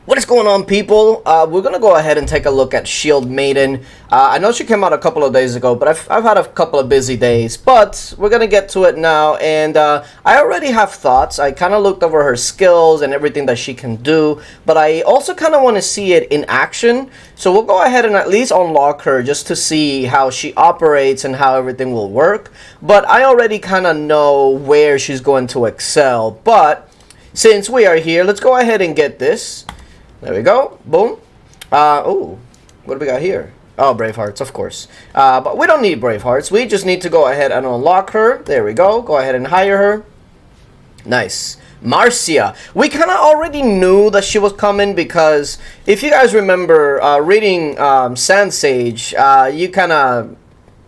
What is going on, people? We're gonna go ahead and take a look at Shield Maiden. I know she came out a couple of days ago, but I've had a couple of busy days. But we're gonna get to it now, and I already have thoughts. I kind of looked over her skills and everything that she can do, but I also kind of want to see it in action. So we'll go ahead and at least unlock her just to see how she operates and how everything will work. But I already kind of know where she's going to excel. But since we are here, let's go ahead and get this. There we go. Boom. Oh, what do we got here? Oh, Brave Hearts, of course. But we don't need Brave Hearts. We just need to go ahead and unlock her. There we go. Go ahead and hire her. Nice. Marcia. We kind of already knew that she was coming because if you guys remember reading Sand Sage, you kind of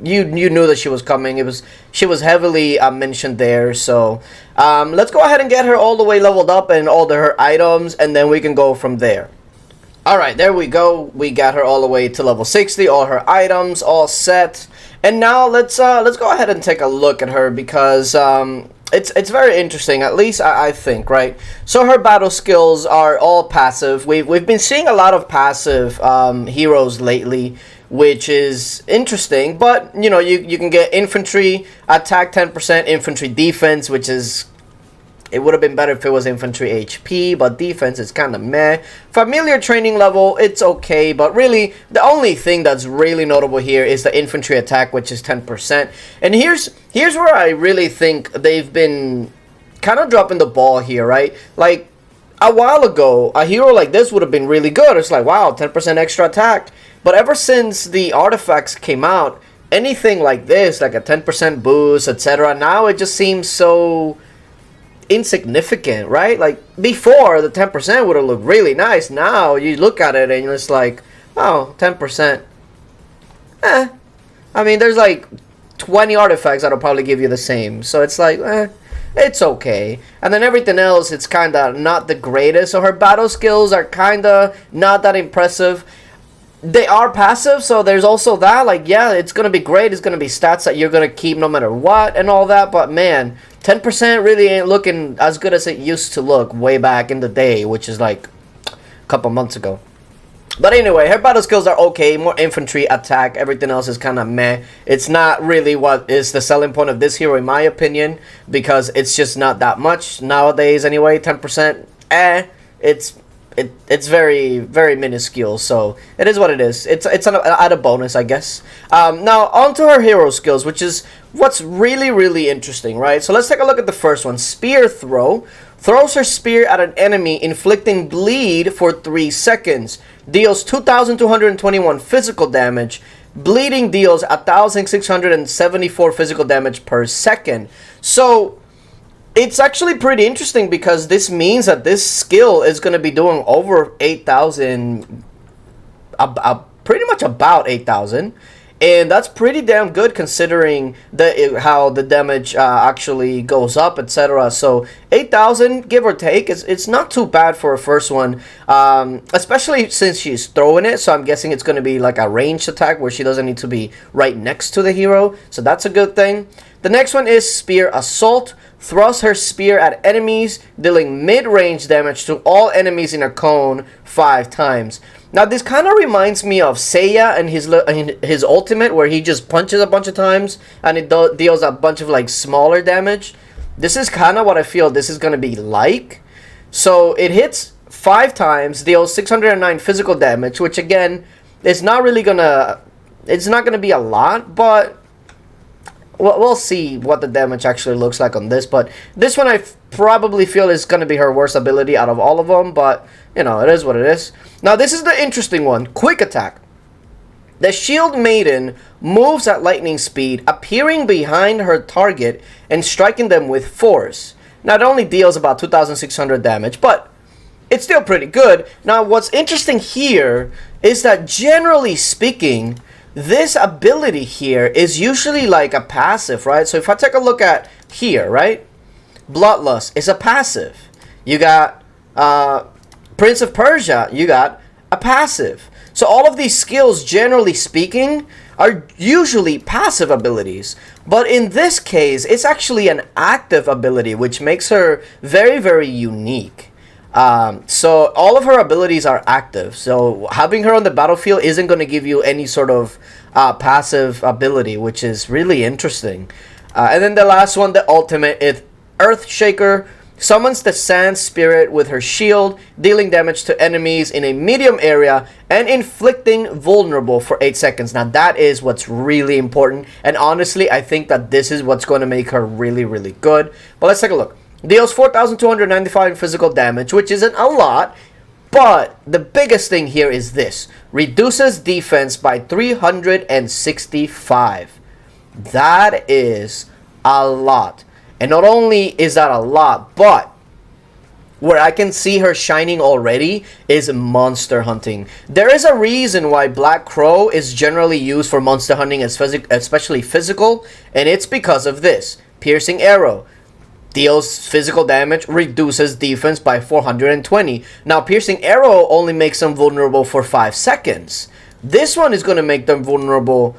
you knew that she was coming. She was heavily mentioned there. So let's go ahead and get her all the way leveled up and all her items, and then we can go from there. Alright, there we go. We got her all the way to level 60, all her items all set. And now let's go ahead and take a look at her because it's very interesting, at least I think, right? So her battle skills are all passive. We've been seeing a lot of passive heroes lately, which is interesting. But you know, you can get infantry attack 10%, infantry defense, which is, it would have been better if it was infantry HP, but defense is kind of meh. Familiar training level, it's okay, but really, the only thing that's really notable here is the infantry attack, which is 10%. And here's where I really think they've been kind of dropping the ball here, right? Like, a while ago, a hero like this would have been really good. It's like, wow, 10% extra attack. But ever since the artifacts came out, anything like this, like a 10% boost, etc., now it just seems so insignificant, right? Like before, the 10% would have looked really nice. Now you look at it and it's like, oh, 10%. I mean, there's like 20 artifacts that'll probably give you the same. So it's like, it's okay. And then everything else, it's kind of not the greatest. So her battle skills are kind of not that impressive. They are passive, so there's also that. Like, yeah, it's going to be great. It's going to be stats that you're going to keep no matter what and all that. But, man, 10% really ain't looking as good as it used to look way back in the day, which is like a couple months ago. But anyway, her battle skills are okay. More infantry, attack. Everything else is kind of meh. It's not really what is the selling point of this hero, in my opinion, because it's just not that much nowadays anyway. 10%, It's very, very minuscule, so it is what it is. It's an added bonus, I guess. Now, on to her hero skills, which is what's really, really interesting, right? So let's take a look at the first one. Spear Throw. Throws her spear at an enemy, inflicting bleed for 3 seconds. Deals 2,221 physical damage. Bleeding deals 1,674 physical damage per second. So it's actually pretty interesting because this means that this skill is going to be doing over 8,000, pretty much about 8,000. And that's pretty damn good considering how the damage actually goes up, etc. So 8,000, give or take, it's not too bad for a first one, especially since she's throwing it. So I'm guessing it's going to be like a ranged attack where she doesn't need to be right next to the hero. So that's a good thing. The next one is Spear Assault. Thrusts her spear at enemies, dealing mid-range damage to all enemies in a cone 5 times. Now, this kind of reminds me of Seiya and his ultimate, where he just punches a bunch of times and it deals a bunch of like smaller damage. This is kind of what I feel this is going to be like. So it hits 5 times, deals 609 physical damage, which again, it's not gonna be a lot, but we'll see what the damage actually looks like on this. But this one I probably feel is going to be her worst ability out of all of them. But, you know, it is what it is. Now, this is the interesting one. Quick Attack. The Shield Maiden moves at lightning speed, appearing behind her target and striking them with force. Now, it only deals about 2,600 damage, but it's still pretty good. Now, what's interesting here is that generally speaking, this ability here is usually like a passive, right? So if I take a look at here, right? Bloodlust is a passive. You got Prince of Persia, you got a passive. So all of these skills, generally speaking, are usually passive abilities. But in this case, it's actually an active ability, which makes her very, very unique. So all of her abilities are active. So having her on the battlefield isn't going to give you any sort of passive ability, which is really interesting. And then the last one, the ultimate, is Earthshaker. Summons the Sand Spirit with her shield, dealing damage to enemies in a medium area and inflicting vulnerable for 8 seconds. Now that is what's really important, and honestly I think that this is what's going to make her really, really good. But let's take a look. Deals 4,295 physical damage, which isn't a lot, but the biggest thing here is this. Reduces defense by 365. That is a lot. And not only is that a lot, but where I can see her shining already is monster hunting. There is a reason why Black Crow is generally used for monster hunting, especially physical, and it's because of this. Piercing Arrow. Deals physical damage, reduces defense by 420. Now, Piercing Arrow only makes them vulnerable for 5 seconds. This one is going to make them vulnerable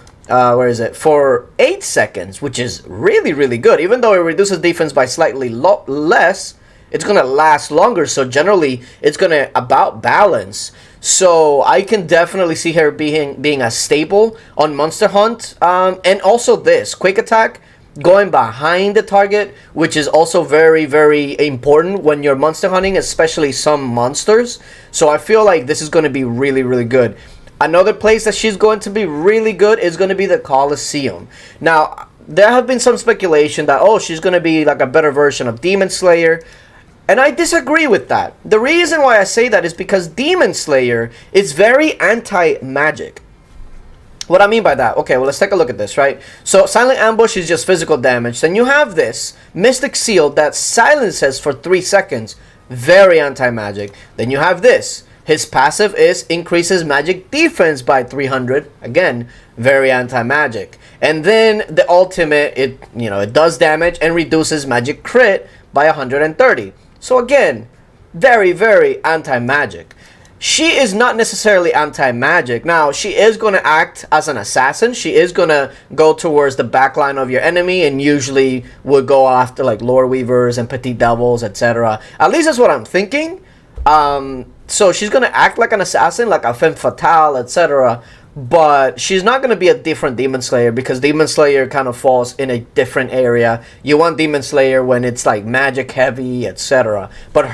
for 8 seconds, which is really, really good. Even though it reduces defense by slightly less, it's going to last longer. So generally, it's going to about balance. So I can definitely see her being a staple on Monster Hunt. And also this, Quick Attack, going behind the target, which is also very, very important when you're monster hunting, especially some monsters. So I feel like this is going to be really, really good. Another place that she's going to be really good is going to be the Colosseum. Now, there have been some speculation that, oh, she's going to be like a better version of Demon Slayer. And I disagree with that. The reason why I say that is because Demon Slayer is very anti-magic. What I mean by that, okay, well, let's take a look at this, right? So, Silent Ambush is just physical damage. Then you have this Mystic Seal that silences for 3 seconds. Very anti-magic. Then you have this. His passive is increases magic defense by 300. Again, very anti-magic. And then the ultimate, it does damage and reduces magic crit by 130. So again, very, very anti-magic. She is not necessarily anti-magic. Now, she is going to act as an assassin. She is going to go towards the backline of your enemy and usually would go after like Lore Weavers and Petit Devils, etc. At least that's what I'm thinking. So she's going to act like an assassin, like a Femme Fatale, etc. But she's not going to be a different Demon Slayer because Demon Slayer kind of falls in a different area. You want Demon Slayer when it's like magic heavy, etc. But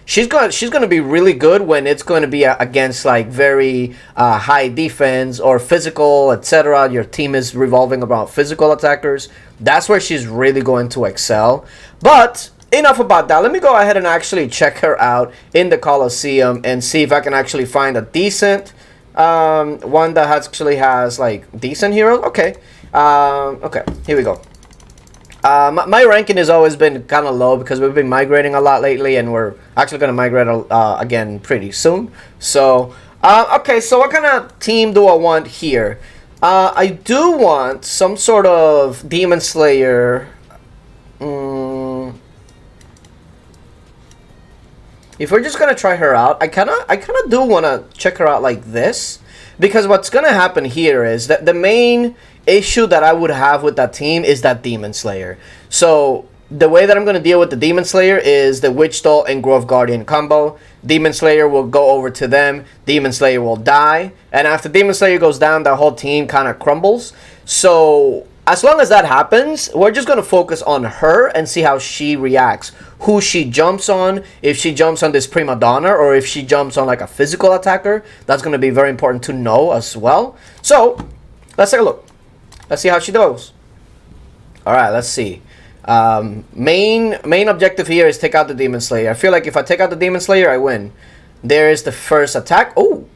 she's going to be really good when it's going to be against like very high defense or physical, etc. Your team is revolving around physical attackers. That's where she's really going to excel. But enough about that. Let me go ahead and actually check her out in the Colosseum and see if I can actually find a decent one that actually has like decent heroes. Okay. Okay, here we go. My ranking has always been kind of low because we've been migrating a lot lately, and we're actually going to migrate again pretty soon. So, okay, so what kind of team do I want here? I do want some sort of Demon Slayer. If we're just gonna try her out, I kinda do wanna check her out like this, because what's gonna happen here is that the main issue that I would have with that team is that Demon Slayer. So the way that I'm gonna deal with the Demon Slayer is the Witch Doll and Grove Guardian combo. Demon Slayer will go over to them. Demon Slayer will die, and after Demon Slayer goes down, the whole team kind of crumbles. So as long as that happens, we're just going to focus on her and see how she reacts. Who she jumps on, if she jumps on this Prima Donna, or if she jumps on like a physical attacker. That's going to be very important to know as well. So, let's take a look. Let's see how she does. Alright, let's see. Main objective here is take out the Demon Slayer. I feel like if I take out the Demon Slayer, I win. There is the first attack. Oh!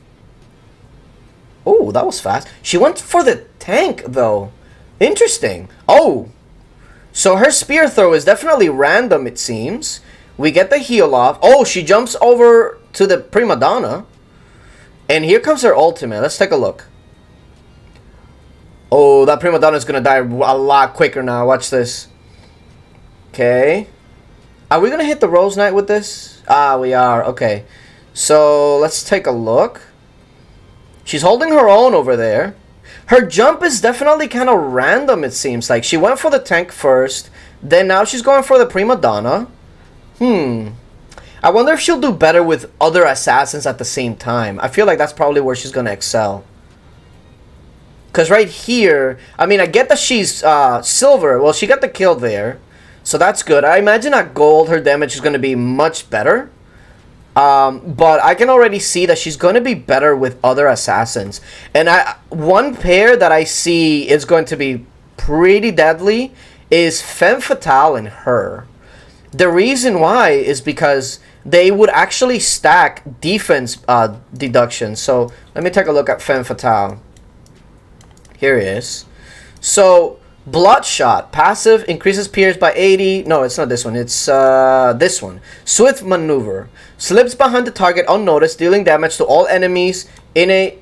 Oh, that was fast. She went for the tank, though. Interesting. Oh, so her spear throw is definitely random, it seems. We get the heal off. Oh, she jumps over to the Prima Donna. And here comes her ultimate. Let's take a look. Oh, that Prima Donna is going to die a lot quicker now. Watch this. Okay. Are we going to hit the Rose Knight with this? Ah, we are. Okay. So, let's take a look. She's holding her own over there. Her jump is definitely kind of random, it seems like. She went for the tank first, then now she's going for the Prima Donna. I I wonder if she'll do better with other assassins at the same time. I feel like that's probably where she's gonna excel. Because right here, I mean, I get that she's silver. Well, she got the kill there, so that's good. I imagine at gold, her damage is gonna be much better. But I can already see that she's going to be better with other assassins. And one pair that I see is going to be pretty deadly is Femme Fatale and her. The reason why is because they would actually stack defense deductions. So let me take a look at Femme Fatale. Here it is. So Bloodshot, passive, increases Pierce by 80. No, it's not this one. It's this one. Swift Maneuver. Slips behind the target unnoticed, dealing damage to all enemies in a...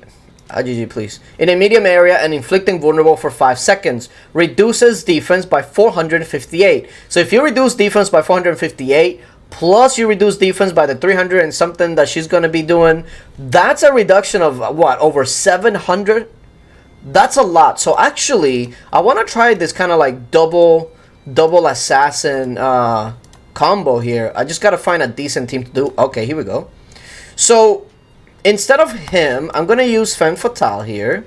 GG, please. In a medium area and inflicting vulnerable for 5 seconds. Reduces defense by 458. So if you reduce defense by 458, plus you reduce defense by the 300 and something that she's going to be doing, that's a reduction of, what, over 700? That's a lot. So actually, I want to try this kind of like double assassin combo here. I just got to find a decent team to do. Okay, here we go. So instead of him, I'm going to use Femme Fatale here.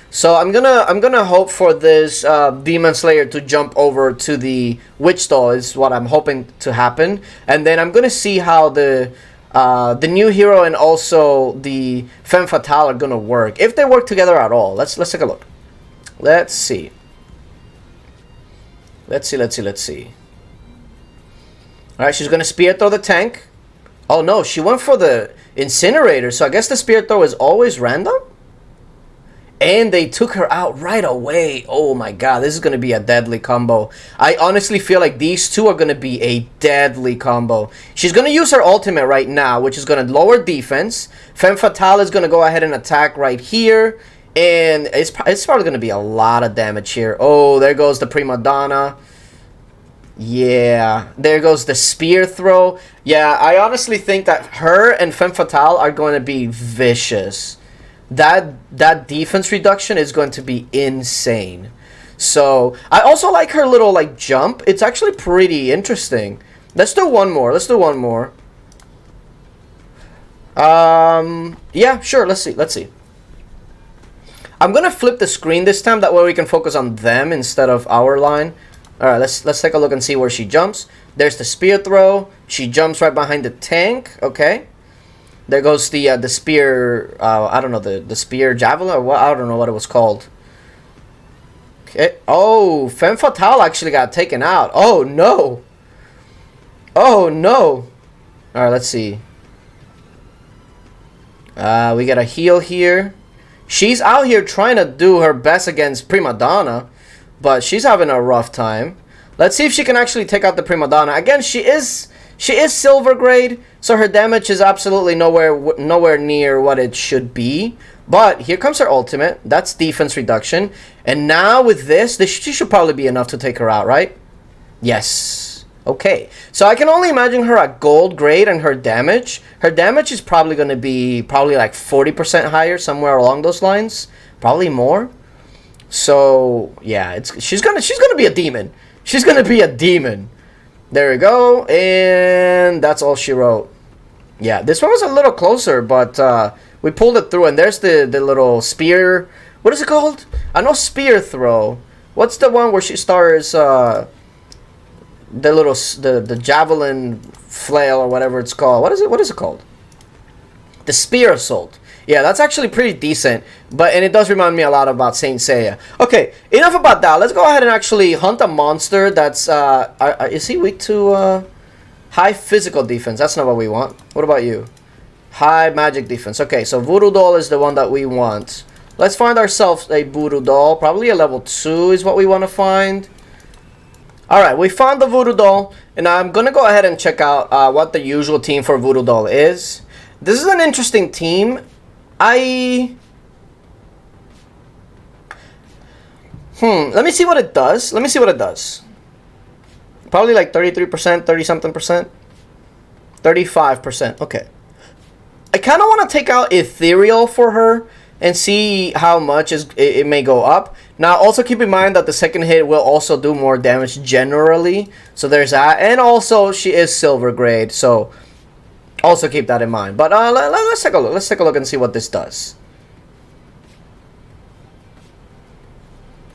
So I'm gonna hope for this Demon Slayer to jump over to the Witch Doll is what I'm hoping to happen. And then I'm going to see how the new hero and also the Femme Fatale are gonna work, if they work together at all. Let's take a look. Let's see. All right, she's gonna spear throw the tank. Oh no, she went for the incinerator. So I guess the spear throw is always random. And they took her out right away. Oh my god, this is going to be a deadly combo. I honestly feel like these two are going to be a deadly combo. She's going to use her ultimate right now, which is going to lower defense. Femme Fatale is going to go ahead and attack right here. And it's probably going to be a lot of damage here. Oh, there goes the Prima Donna. Yeah, there goes the spear throw. Yeah, I honestly think that her and Femme Fatale are going to be vicious. That defense reduction is going to be insane. So I also like her little like jump. It's actually pretty interesting. Let's do one more. Yeah, sure. Let's see. I'm gonna flip the screen this time. That way we can focus on them instead of our line. All right, let's take a look and see where she jumps. There's the spear throw. She jumps right behind the tank. Okay. There goes the spear, I don't know, the spear javelin or what, I don't know what it was called. Okay. Oh, Femme Fatale actually got taken out. Oh no. Oh no. Alright, let's see. We got a heal here. She's out here trying to do her best against Prima Donna, but she's having a rough time. Let's see if she can actually take out the Prima Donna. Again, she is silver grade, so her damage is absolutely nowhere near what it should be. But here comes her ultimate. That's defense reduction. And now with this she should probably be enough to take her out, right? Yes. Okay. So I can only imagine her at gold grade and her damage. Her damage is probably going to be like 40% higher, somewhere along those lines. Probably more. So yeah, she's gonna be a demon. She's gonna be a demon. There we go, and that's all she wrote. Yeah, this one was a little closer, but we pulled it through, and there's the little spear. What is it called? I know spear throw. What's the one where she starts the javelin flail or whatever it's called? What is it called? The spear assault. Yeah, that's actually pretty decent, and it does remind me a lot about Saint Seiya. Okay, enough about that. Let's go ahead and actually hunt a monster that's, is he weak to, high physical defense? That's not what we want. What about you? High magic defense. Okay, so Voodoo Doll is the one that we want. Let's find ourselves a Voodoo Doll. Probably a level 2 is what we want to find. Alright, we found the Voodoo Doll, and I'm going to go ahead and check out what the usual team for Voodoo Doll is. This is an interesting team. Let me see what it does. Probably like 33%, 30-something percent. 35%. Okay. I kind of want to take out Ethereal for her and see how much it may go up. Now, also keep in mind that the second hit will also do more damage generally. So there's that. And also, she is silver grade. So Also keep that in mind. But let's take a look. Let's take a look and see what this does.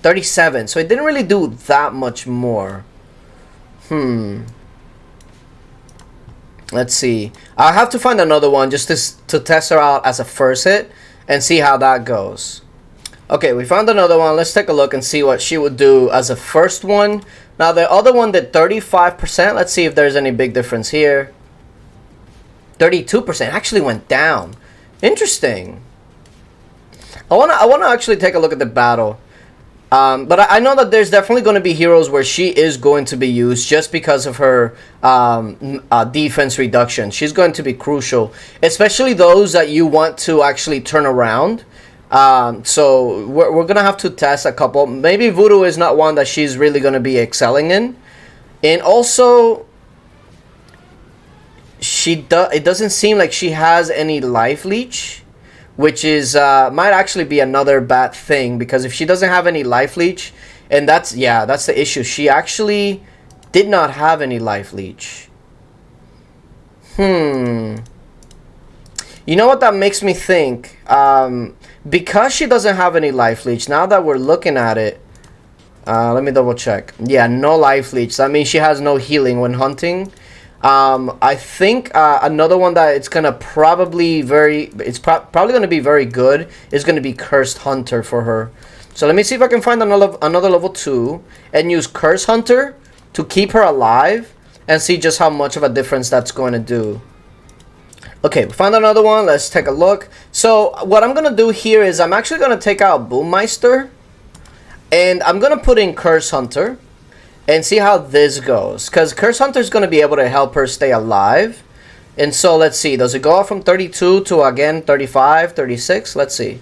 37. So it didn't really do that much more. Let's see. I'll have to find another one just to test her out as a first hit and see how that goes. Okay, we found another one. Let's take a look and see what she would do as a first one. Now, the other one did 35%. Let's see if there's any big difference here. 32% actually went down. Interesting. I wanna actually take a look at the battle. But I know that there's definitely going to be heroes where she is going to be used just because of her defense reduction. She's going to be crucial, especially those that you want to actually turn around. So we're going to have to test a couple. Maybe Voodoo is not one that she's really going to be excelling in. And also, it doesn't seem like she has any life leech, which is might actually be another bad thing, because if she doesn't have any life leech, and that's the issue. She actually did not have any life leech. You know what that makes me think? Because she doesn't have any life leech, now that we're looking at it, let me double check. Yeah, no life leech. That means she has no healing when hunting. I think another one that it's gonna probably probably gonna be very good is gonna be Cursed Hunter for her. So let me see if I can find another level 2 and use Cursed Hunter to keep her alive and see just how much of a difference that's going to do. Okay, we found another one. Let's take a look. So what I'm gonna do here is I'm actually gonna take out Boommeister and I'm gonna put in Cursed Hunter and see how this goes, because Curse Hunter is going to be able to help her stay alive. And so let's see, does it go up from 32 to again 35, 36? Let's see,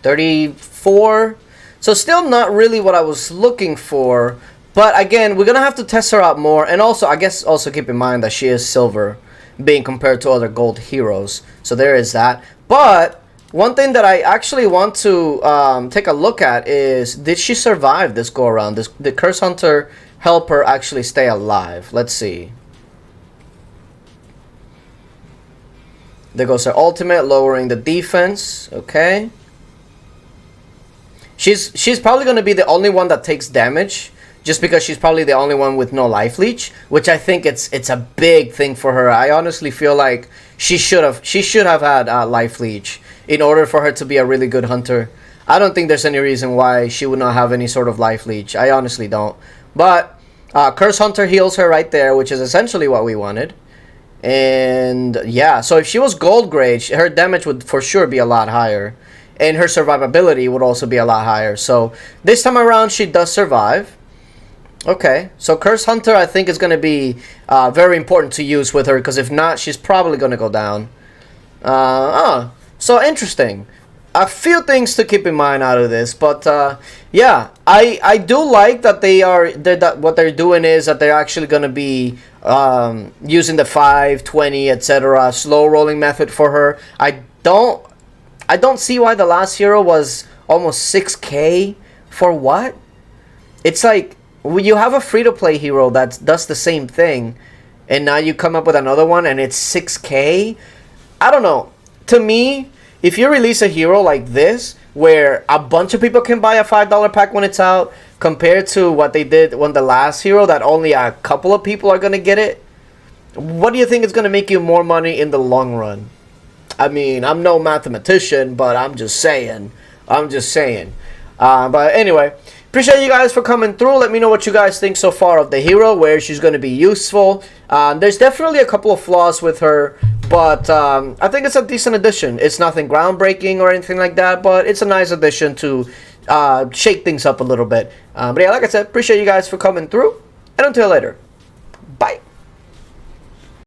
34. So still not really what I was looking for, but again, we're gonna have to test her out more. And also, I guess also keep in mind that she is silver being compared to other gold heroes, so there is that. But one thing that I actually want to take a look at is, did she survive this go around? Did Curse Hunter help her actually stay alive? Let's see. There goes her ultimate, lowering the defense. Okay. She's probably going to be the only one that takes damage, just because she's probably the only one with no life leech, which I think it's a big thing for her. I honestly feel like she should have had life leech in order for her to be a really good hunter. I don't think there's any reason why she would not have any sort of life leech. I honestly don't. But Curse Hunter heals her right there, which is essentially what we wanted. And yeah, so if she was gold grade, her damage would for sure be a lot higher, and her survivability would also be a lot higher. So this time around, she does survive. Okay, so Curse Hunter I think is going to be very important to use with her, because if not, she's probably going to go down. So interesting. A few things to keep in mind out of this, but yeah, I do like that what they're doing is that they're actually going to be using the 5, 20, etc. slow rolling method for her. I don't see why the last hero was almost 6k for what? It's like, you have a free-to-play hero that does the same thing, and now you come up with another one and it's 6k? I don't know. To me, if you release a hero like this, where a bunch of people can buy a $5 pack when it's out, compared to what they did when the last hero, that only a couple of people are going to get it, what do you think is going to make you more money in the long run? I mean, I'm no mathematician, but I'm just saying. But anyway, appreciate you guys for coming through. Let me know what you guys think so far of the hero, where she's going to be useful. There's definitely a couple of flaws with her, but I think it's a decent addition. It's nothing groundbreaking or anything like that, but it's a nice addition to shake things up a little bit. But yeah, like I said, appreciate you guys for coming through, and until later, bye.